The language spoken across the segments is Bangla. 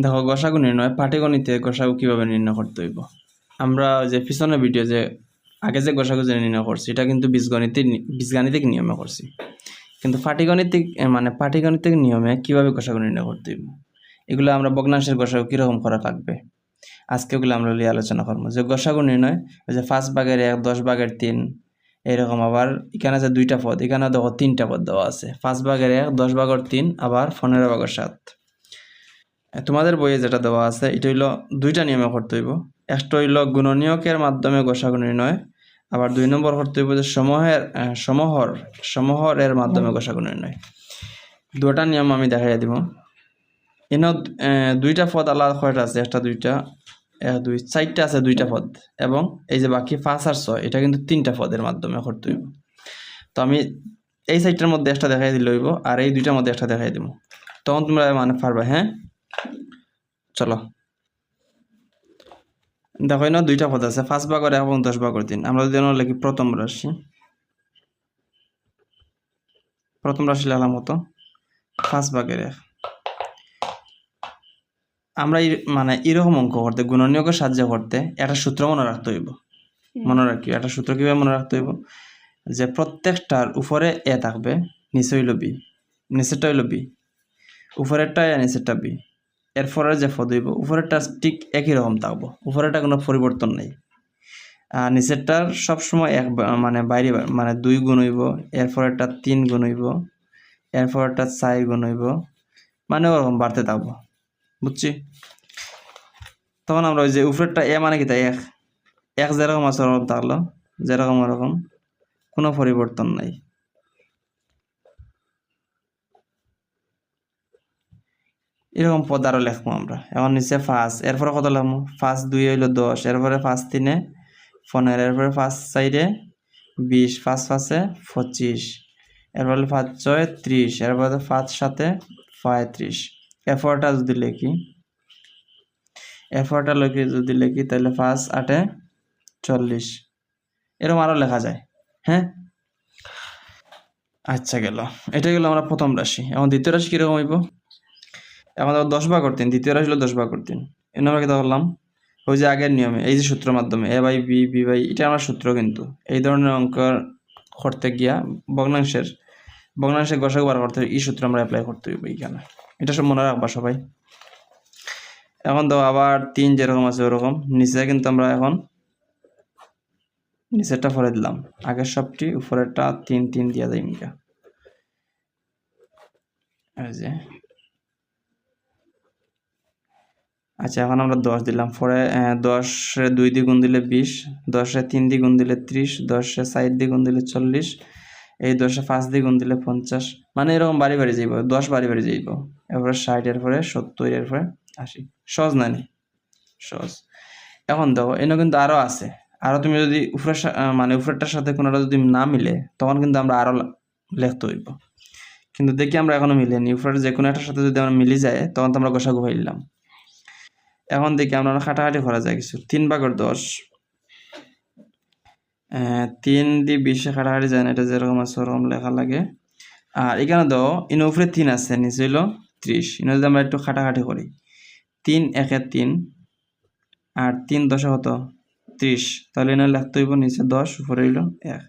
দেখো গসাগু নির্ণয় পাটিগণিতে গসাগু কিভাবে নির্ণয় করতে হইব। আমরা যে পিছনের ভিডিও যে আগে যে গসাগু যে নির্ণয় করছি এটা কিন্তু বীজগাণিতিক নিয়মে করছি, কিন্তু পাটিগণিতিক নিয়মে কিভাবে গসাগু নির্ণয় করতে হইব এগুলো আমরা ভগ্নাংশের গসাগু কিরকম করা লাগবে আজকে ওগুলো আমরা লিয়ে আলোচনা করবো। যে গসাগু নির্ণয় ওই যে 5/1 10/3 এরকম, আবার এখানে আছে 2টা পদ, এখানে দেখো 3টা পদ দেওয়া আছে, 5/1 10/3 আবার 15/7। তোমাদের বইয়ে যেটা দেওয়া আছে এটা হইলো 2টা নিয়মে করতে হইব। একটা হইলো গুণনীয়কের মাধ্যমে গসাগু নির্ণয়, আবার 2 নম্বর করতে হইব যে সমহরের মাধ্যমে গসাগু নির্ণয়। দুটা নিয়ম আমি দেখাই দিব। এনে 2টা পদ আলাদা কয়টা আছে, একটা 2টা 1 2 4টা আছে 2টা পদ, এবং এই যে বাকি 5 আর 6 এটা কিন্তু 3টা পদের মাধ্যমে করতে হইব। তো আমি এই 4টার মধ্যে একটা দেখাই দিলে হইব, আর এই 2টার মধ্যে একটা দেখাই দিব, তখন তোমরা পারবা। হ্যাঁ চলো দেখো, না 2টা পদ আছে 5/1 এবং 10/3। আমরা যদি লিখি প্রথম রাশি লিখলাম মতো 5/1। আমরা এরকম অঙ্ক করতে গুণনীয়কের সাহায্য করতে একটা সূত্র মনে রাখতে হইব। মনে রাখি একটা সূত্র কিভাবে মনে রাখতে হইব, যে প্রত্যেকটার উপরে এ থাকবে, নিচে হইল বি, নিচেরটা হইল বি, উপরেরটা এ নিচেরটা বি। এরপরে যে পদ হইব উপরেরটা ঠিক একই রকম থাকবো, উপরেরটা কোনো পরিবর্তন নেই। আর নিচেরটার সবসময় বাইরে 2 গুণ হইব, এরপরেরটা 3 গুণ হইব, এরপরেরটা 4 গুণ হইব, ওরকম বাড়তে থাকবো। বুঝছি? তখন আমরা ওই যে উপরেরটা এ কি তাই এক যেরকম আছে ওরকম থাকলো, যেরকম ওরকম, কোনো পরিবর্তন নাই। এরকম পদ আরো লিখবো আমরা। এখন নিচে 5, এরপরে কত লিখবো, 5 2 হইল 10, এরপরে 5 3 15, এরপরে 5 4 20, 5 5 25, এরপরে 5 6 30, এরপরে 5 7 35। এরপরটা যদি লিখি তাহলে 5 8 40, এরকম আরো লেখা যায়। হ্যাঁ আচ্ছা, গেল এটা গেল আমরা প্রথম রাশি। এখন দ্বিতীয় রাশি কিরকম হইব, এখন 10/3, দ্বিতীয় রাশি হলো 10/3। এই আমরা কি করলাম, ওই যে আগের নিয়মে এই যে সূত্রের মাধ্যমে a/b এটা আমার সূত্র, কিন্তু এই ধরনের অঙ্ক করতে গিয়া ভগ্নাংশের গসাগু বার করতে এই সূত্র আমরা অ্যাপ্লাই করতে হইব এইখানে। এটা সব মনে রাখবা সবাই। এখন তো আবার 3 যেরকম আছে ওরকম, নিচে কিন্তু আমরা এখন নিচেরটা ফলে দিলাম, আগের সবটি উপরেরটা 3 3 দিয়া যায় মিকা। এই যে আচ্ছা, এখন আমরা 10 দিলাম, পরে 10 2 দিয়ে গুণ দিলে 20, 10 3 দিয়ে গুণ দিলে 30, 10 4 দিয়ে গুণ দিলে 40, এই 10 5 দিয়ে গুণ দিলে 50। এরকম বাড়ি যাইব, 10 বাড়ি যাইব, এরপরে 60, এরপরে 70, এরপরে 80। সহজ না নি? সহজ। এখন দেখো এনে কিন্তু আরো আছে, আরো তুমি যদি উপরেরটার সাথে কোনোটা যদি না মিলে তখন কিন্তু আমরা আরো লিখতে হইব, কিন্তু দেখি আমরা এখনো মিলেনি। উপরের যে কোনো একটার সাথে যদি আমরা মিলে যায় তখন তো আমরা গসাগু পাইলাম। এখন দেখি আমরা খাটাখাটি করা যায় কিছু। 3/10, 3 দিয়ে 20 খাটাখাটি যায় না, এটা যেরকম আছে ওরকম লেখা লাগে। আর এখানে দাও ইন উপরে 3 আছে, নিচে হইল 30। ইনে যদি আমরা একটু খাটাখাটি করি, 3 1 3, আর 3 10 কত 30, তাহলে এনে লিখতে হইব নিচে 10, উপরে হইল 1।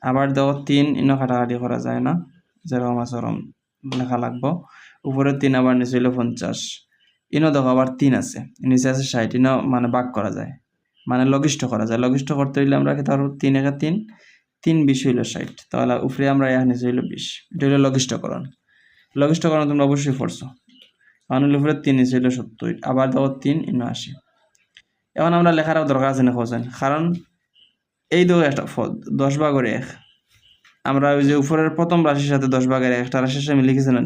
আবার দাও 3, ইনো খাটাখাটি করা যায় না, যেরকম আছে ওরকম লেখা লাগবো। উপরে 3 আবার নিচে হইল 50। ইনো দেখো আবার 3 আছে, নিচে আছে 60, ইনো ভাগ করা যায়, লঘিষ্ঠ করা যায়। লঘিষ্ঠ করতে হইলে আমরা কি ধরো 3 1 3, 3 20 হইল 60, তাহলে উপরে আমরা নিচে হইল 20। এটা হইল লঘিষ্ঠকরণ। লঘিষ্ঠকরণ তোমরা অবশ্যই পড়ছো। এখন উপরে 3 নিচে হইল 70, আবার দেখো 3 ইনো 80। এখন আমরা লেখার দরকার আছে না খোঁজেন, কারণ এই দেখো একটা 10/1, আমরা ওই যে উপরের প্রথম রাশির সাথে 10/1 একটা রাশির সাথে মিলে গেছে না,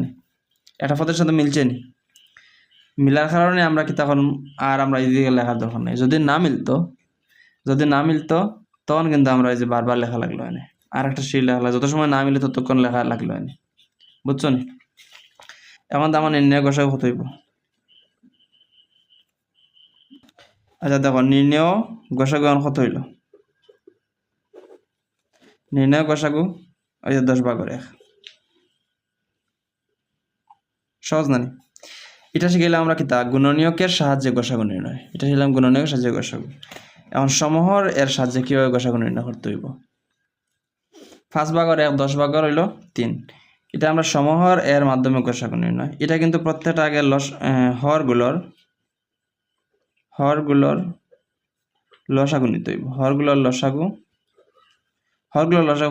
একটা পদের সাথে মিলছে নি, মিলার কারণে আমরা কি তখন আর আমরা এইদিকে লেখার দরকার নেই। যদি না মিলতো তখন কিন্তু আমরা এই যে বারবার লেখা লাগলো এনে, আর একটা শীল লেখা লাগলো, যত সময় না মিলে ততক্ষণ লেখা লাগলো এনে। বুঝছো নি? এখন তো আমার নির্ণয় গসাগু কত হইব। আচ্ছা দেখো, নির্ণয় গসাগু এখন কত হইল, নির্ণয় গসাগু ওই যে 10/1। সহজ না নি? এটা শিখাইলাম আমরা কিতা গুণনীয়কের সাহায্যে গসাগু নির্ণয়, এটা শিখলাম গুণনীয়কের সাহায্যে গসাগু। এখন সমহর এর সাহায্যে কিভাবে গসাগু নির্ণয় করতে হইব। 5 ভাগর 1 10 ভাগর হইল 3, এটা আমরা সমহর এর মাধ্যমে গসাগু নির্ণয়। এটা কিন্তু প্রত্যেকটা আগে হরগুলোর লসাগু নিতে হইব। হরগুলোর লসাগু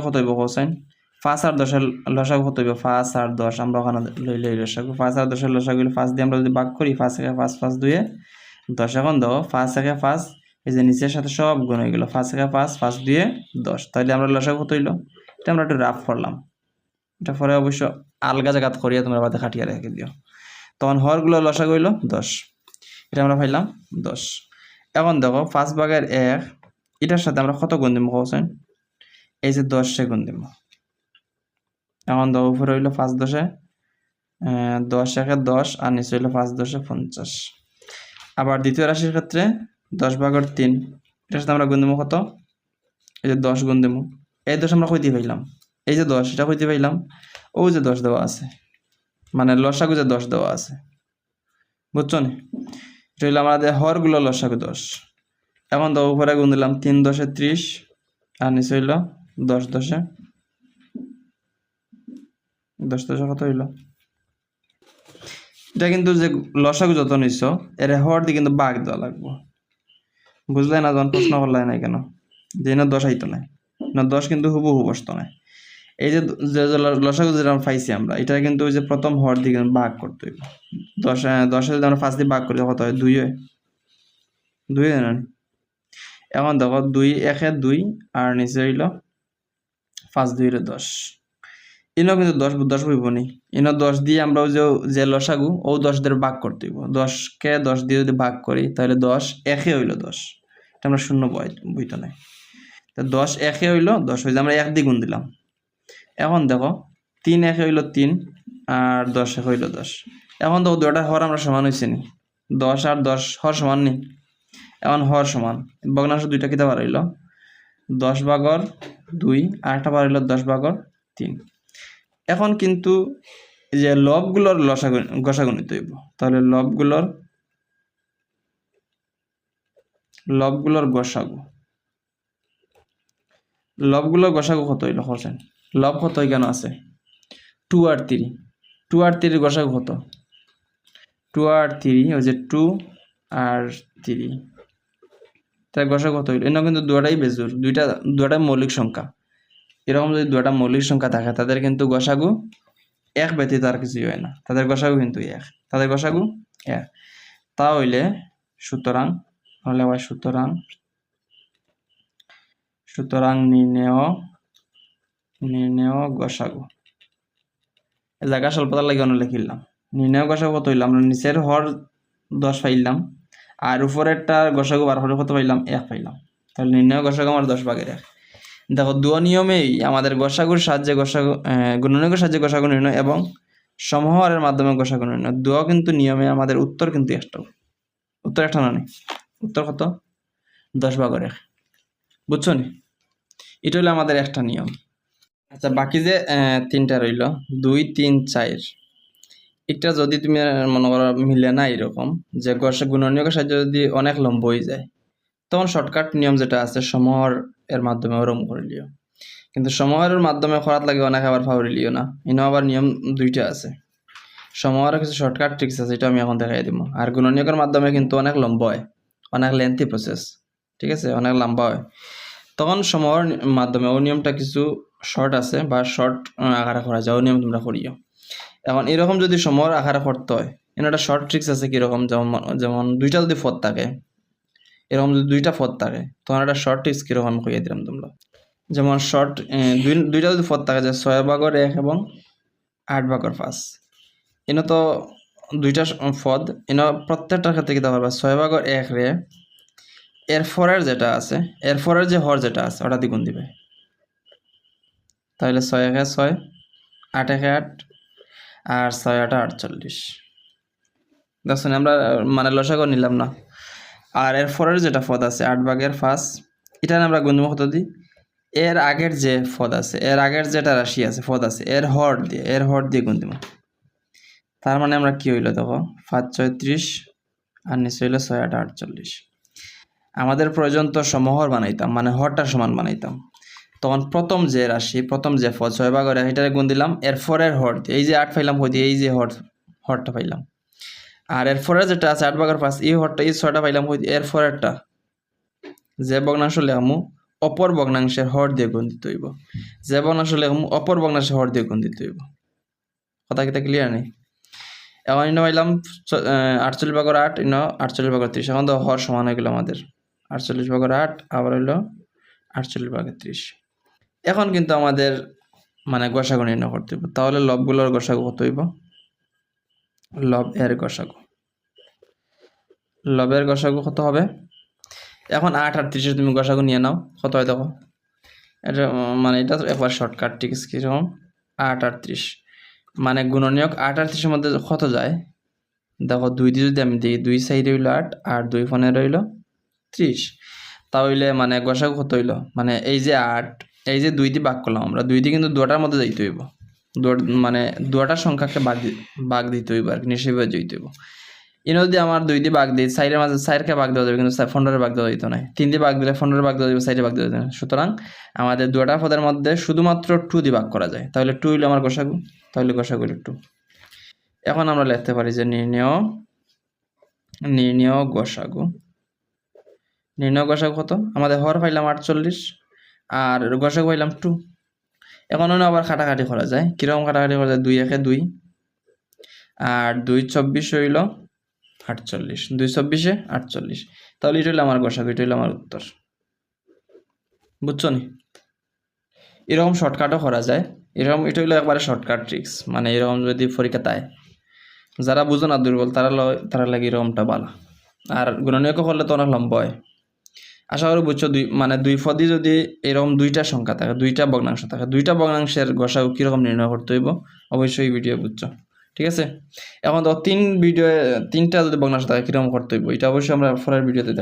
কত হইব কোসাইন? 5 আর 10 এর লসাগু কত হইব? 5 আর 10 আমরা ওখানে লইলে লসাগু 5 আর 10 এর লসাগু 5 দিয়ে আমরা যদি ভাগ করি 5 একে 5 5 2 এ 10। এখন দেখো 5 একে 5 এই যে নিচের সাথে সব গুণ হয়ে গেল, 5 একে 5 5 2 এ 10। তাহলে আমরা লসাগু কত হইল? এটা আমরা একটু রাফ করলাম, এটা পরে অবশ্য আলগা জায়গাত করিয়া তোমরা বাদে খাটিয়া রেখে দিও। তখন হরগুলো লসাগু হইল 10, এটা আমরা পাইলাম 10। এখন দেখো 5 ভাগের 1 এটার সাথে আমরা কত গুণ দিব কোসাইন? এই যে 10 এ গুণ দিব। এখন দেখো উপরে হইল 5 10 এ 10 একে 10 আর নিচে হইল 5 10 এ 50। আবার দ্বিতীয় রাশির ক্ষেত্রে 10 ভাগের 3 এটার সাথে আমরা গুণ দিব কত? এই যে 10 গুণ দিব। এই 10 আমরা কইতে পাইলাম, এই যে 10 এটা কইতে পাইলাম, ও যে 10 দেওয়া আছে, মানে লসাগু যে 10 দেওয়া আছে, বুঝছো নি? এটা হইল আমাদের হরগুলো লসাগু 10। এখন তো উপরে গুণ দিলাম 3 10 এ 30 আর নিচে হইল 10 10 এ 10 10 কত হইল? এটা কিন্তু যে লসাগু যত নিছ এর হর দিয়ে কিন্তু ভাগ দেওয়া লাগবে, বুঝলে না? যখন প্রশ্ন করলাই নাই কেন যে না 10 আইতো না, না 10 কিন্তু হুবহু বসতো না। এই যে লসাগু যেটা পাইছি আমরা, এটা কিন্তু ওই যে প্রথম হর দিয়ে ভাগ করতে হইব। 10 যদি আমরা 5 দিয়ে ভাগ করি কত হয়? 2 হয়, 2 হয় না? এখন দেখো 2 1 এ 2 আর নিচে হইল 5 2 এ 10। ইনো কিন্তু 10 হইব নি, ইনো 10 দিয়ে আমরা ওই যে লসাগু ও 10 দিয়ে ভাগ করতে হইব। 10 কে 10 দিয়ে যদি ভাগ করি তাহলে 10 1 এ হইল 10, এটা আমরা শূন্য বইতো নাই। তো 10 1 এ হইল 10, হইছে আমরা 1 দিয়ে গুণ দিলাম। এখন দেখো 3 1 এ হইল 3 আর 10 1 হইল 10। এখন তো দুইটা হর আমরা সমান হইছে নি, 10 আর 10 হর সমান নি। এখন হর সমান ভগ্নাংশ দুইটা কিতা বার হইল? 10 ভাগর 2 আর একটা বার হইল 10 ভাগর 3। এখন কিন্তু যে লবগুলোর গসাগু নিতে হইব। তাহলে লবগুলোর গসাগু কত হইল হোসেন? লব কত কেন আছে? 2 আর 3, 2 আর 3 গসাগু কত? 2 আর 3 ওই যে 2 আর 3 তার গসাগু কত হইল? এনে কিন্তু দুটাই বেজুর, দুটা মৌলিক সংখ্যা। এরকম যদি দুটা মৌলিক সংখ্যা থাকে তাদের কিন্তু গসাগু 1 ব্যতীত আর কিছুই হয় না, তাদের গসাগু কিন্তু 1, তাদের গসাগু 1। তা হইলে সুতরাং নির্ণেয় গসাগু, এই জায়গা স্বল্পতার লাগে অন্য লিখিলাম। নির্ণেয় গসাগু কত হইলাম? আমরা নিচের হর 10 পাইলাম আর উপরেরটা গসাগু বার হরে কত পাইলাম? 1 পাইলাম। তাহলে নির্ণেয় গসাগু আমার 10 ভাগের 1। দেখো দুই নিয়মেই আমাদের গসাগুর সাহায্যে গুণনীয়কের সাহায্যে গসাগু নির্ণয় এবং সমহরের মাধ্যমে গসাগু নির্ণয়, দুটো কিন্তু নিয়মে আমাদের উত্তর কিন্তু একটা, উত্তর একটা না, উত্তর কত? 10 ভাগের 1, বুঝছো নি? এটা হলো আমাদের একটা নিয়ম। আচ্ছা বাকি যে 3টা রইল 2 3 4, এটা যদি তুমি মনে করো মিলে না এরকম যে গুণনীয়কের সাহায্যে যদি অনেক লম্ব হয়ে যায়, তখন শর্টকাট নিয়ম যেটা আছে সমহর এর মাধ্যমে ওরম করে লিও। কিন্তু সমহরের মাধ্যমে করাত লাগে অনেক আবার ফাউরি লিও না, ইনো আবার নিয়ম দুইটা আছে। সমহরের কিছু শর্টকাট ট্রিক্স আছে, এটা আমি এখন দেখাই দিব। আর গুণনীয়কের মাধ্যমে কিন্তু অনেক লম্বা হয়, অনেক লেন্থি প্রসেস, ঠিক আছে, অনেক লম্বা হয়। তখন সমহর মাধ্যমে ও নিয়মটা কিছু শর্ট আছে বা শর্ট আকারে করা যায়, ও নিয়ম তোমরা করিও। এখন এরকম যদি সমহর আকারে করতে হয়, একটা শর্ট ট্রিক্স আছে কিরকম, যেমন দুইটা যদি পদ থাকে, এরকম যদি দুইটা পদ থাকে তখন একটা শর্ট ট্রিক্স কিরকম কইয়া দিলাম তোমরা। যেমন শর্ট দুইটা যদি পদ থাকে যে 6 ভাগের 1 এবং 8 ভাগের 5, এনে তো দুইটা পদ, এনে প্রত্যেকটার ক্ষেত্রে কিতা পারবা 6 ভাগের 1 রে এরপরের যেটা আছে, এরপরের যে হর যেটা আছে ওটা দ্বিগুণ দিবে। তাহলে 6 1 6 8 1 8 আর 6 8 48। দেখছেন আমরা মানে লসাগু নিলাম না। আর এরপরের যেটা পদ আছে 8 ভাগের 5, এটা আমরা গুণ কত দিই? এর আগের যে পদ আছে, এর আগের যেটা রাশি আছে পদ আছে এর হর দিয়ে গুণ দিব। তার মানে আমরা কি হইলো দেখো 5 6 30 আর নিচে হইলো 6 8 48। আমাদের প্রয়োজন তো সমহর বানাইতাম, মানে হরটা সমান বানাইতাম। তখন প্রথম যে রাশি, প্রথম যে পদ 6 ভাগ করে এটারে গুণ দিলাম, এরপরের হর এই যে 8 পাইলাম, হইতে এই যে হরটা পাইলাম। আর এরপরে যেটা আছে 8 ভাগের 5, এই হরটা এই 6টা পাইলাম, হইতে এরপরেরটা যে ভগ্নাংশ লেখামু অপর ভগ্নাংশের হর দিয়ে গুণ দিতে হইব। যে ভগ্নাংশ লেখামু অপর ভগ্নাংশের হর দিয়ে গুণ দিতে হইব। কথা কি ক্লিয়ার নেই? এখন ইনো পাইলাম 48 ভাগের 8, ইনো 48 ভাগের 30। এখন তো হর সমান হয়ে গেল আমাদের 48 ভাগের 8 আবার হইলো 48 ভাগের 30। এখন কিন্তু আমাদের মানে গসাগু নির্ণয় করতে হইব। তাহলে লবগুলোর গসাগু কত হইব? লব এর গসাগু, লবের গসাগু কত হবে? এখন 8 আর 30 তুমি গসাগু নিয়ে নাও, কত হয় দেখো। এটা মানে এটা তো একবার শর্টকাট ট্রিক্স। কিরকম? 8 আর 30 মানে গুণনীয়ক 8 আর 30 এর মধ্যে কত যায় দেখো, 2 দিয়ে যদি আমি দিই, 2 সাইডে হইলো 8 আর 2 ফোনে রইলো 30। তাহলে মানে গসাগু কত হইলো? মানে এই যে 8, এই যে 2 দিয়ে ভাগ করলাম আমরা, 2 দিয়ে কিন্তু দুটার মধ্যে যাইতে হইব, মানে দুটার সংখ্যাকে ভাগ দিতে হইব আর কি, নিশ্চয়ই যাইতে হইব। ইনো যদি আমার 2 দিয়ে ভাগ দিই, সাইডের মাঝে 4কে ভাগ দেওয়া যাবে, কিন্তু 15 ভাগ দেওয়া যেত না। 3 দিয়ে ভাগ দিলে 15 ভাগ দেওয়া যাবে, 4 ভাগ দেওয়া যাবে না। সুতরাং আমাদের দুটা পদের মধ্যে শুধুমাত্র 2 দিয়ে ভাগ করা যায়। তাহলে 2 হইলো আমার গসাগু, তাহলে গসাগু হইলো 2। এখন আমরা লিখতে পারি যে নির্ণেয় গসাগু। নির্ণয় গসাগু কত? আমাদের হর পাইলাম 48 আর গসাগু পাইলাম 2। এখন আবার কাটাকাটি করা যায়। কিরকম কাটাকাটি করা যায়? 2 1 2 আর 2 24 হইল 48, 2 24 48। তাহলে এটা হইলো আমার গসাগু, এটা হইলো আমার উত্তর। বুঝছো নি? এরকম শর্টকাটও করা যায়। এরকম এটা হইলো একবারে শর্টকাট ট্রিক্স। মানে এরকম যদি পরীক্ষা তাই যারা বুঝো না, দুর্বল, তারা লাগে এরকমটা ভালো। আর গুণনীয়ক করলে তো অনেক লম্বা হয়। আশা করি বুঝছো। মানে 2 পদে যদি এরকম 2টা সংখ্যা থাকে, 2টা ভগ্নাংশ থাকে, 2টা ভগ্নাংশের গসাগু কিরকম নির্ণয় করতে হইব অবশ্যই ভিডিও বুঝছো। ঠিক আছে? এখন তো 3টা যদি ভগ্নাংশ থাকে কিরকম করতে হইব এটা অবশ্যই আমরা পরের ভিডিওতে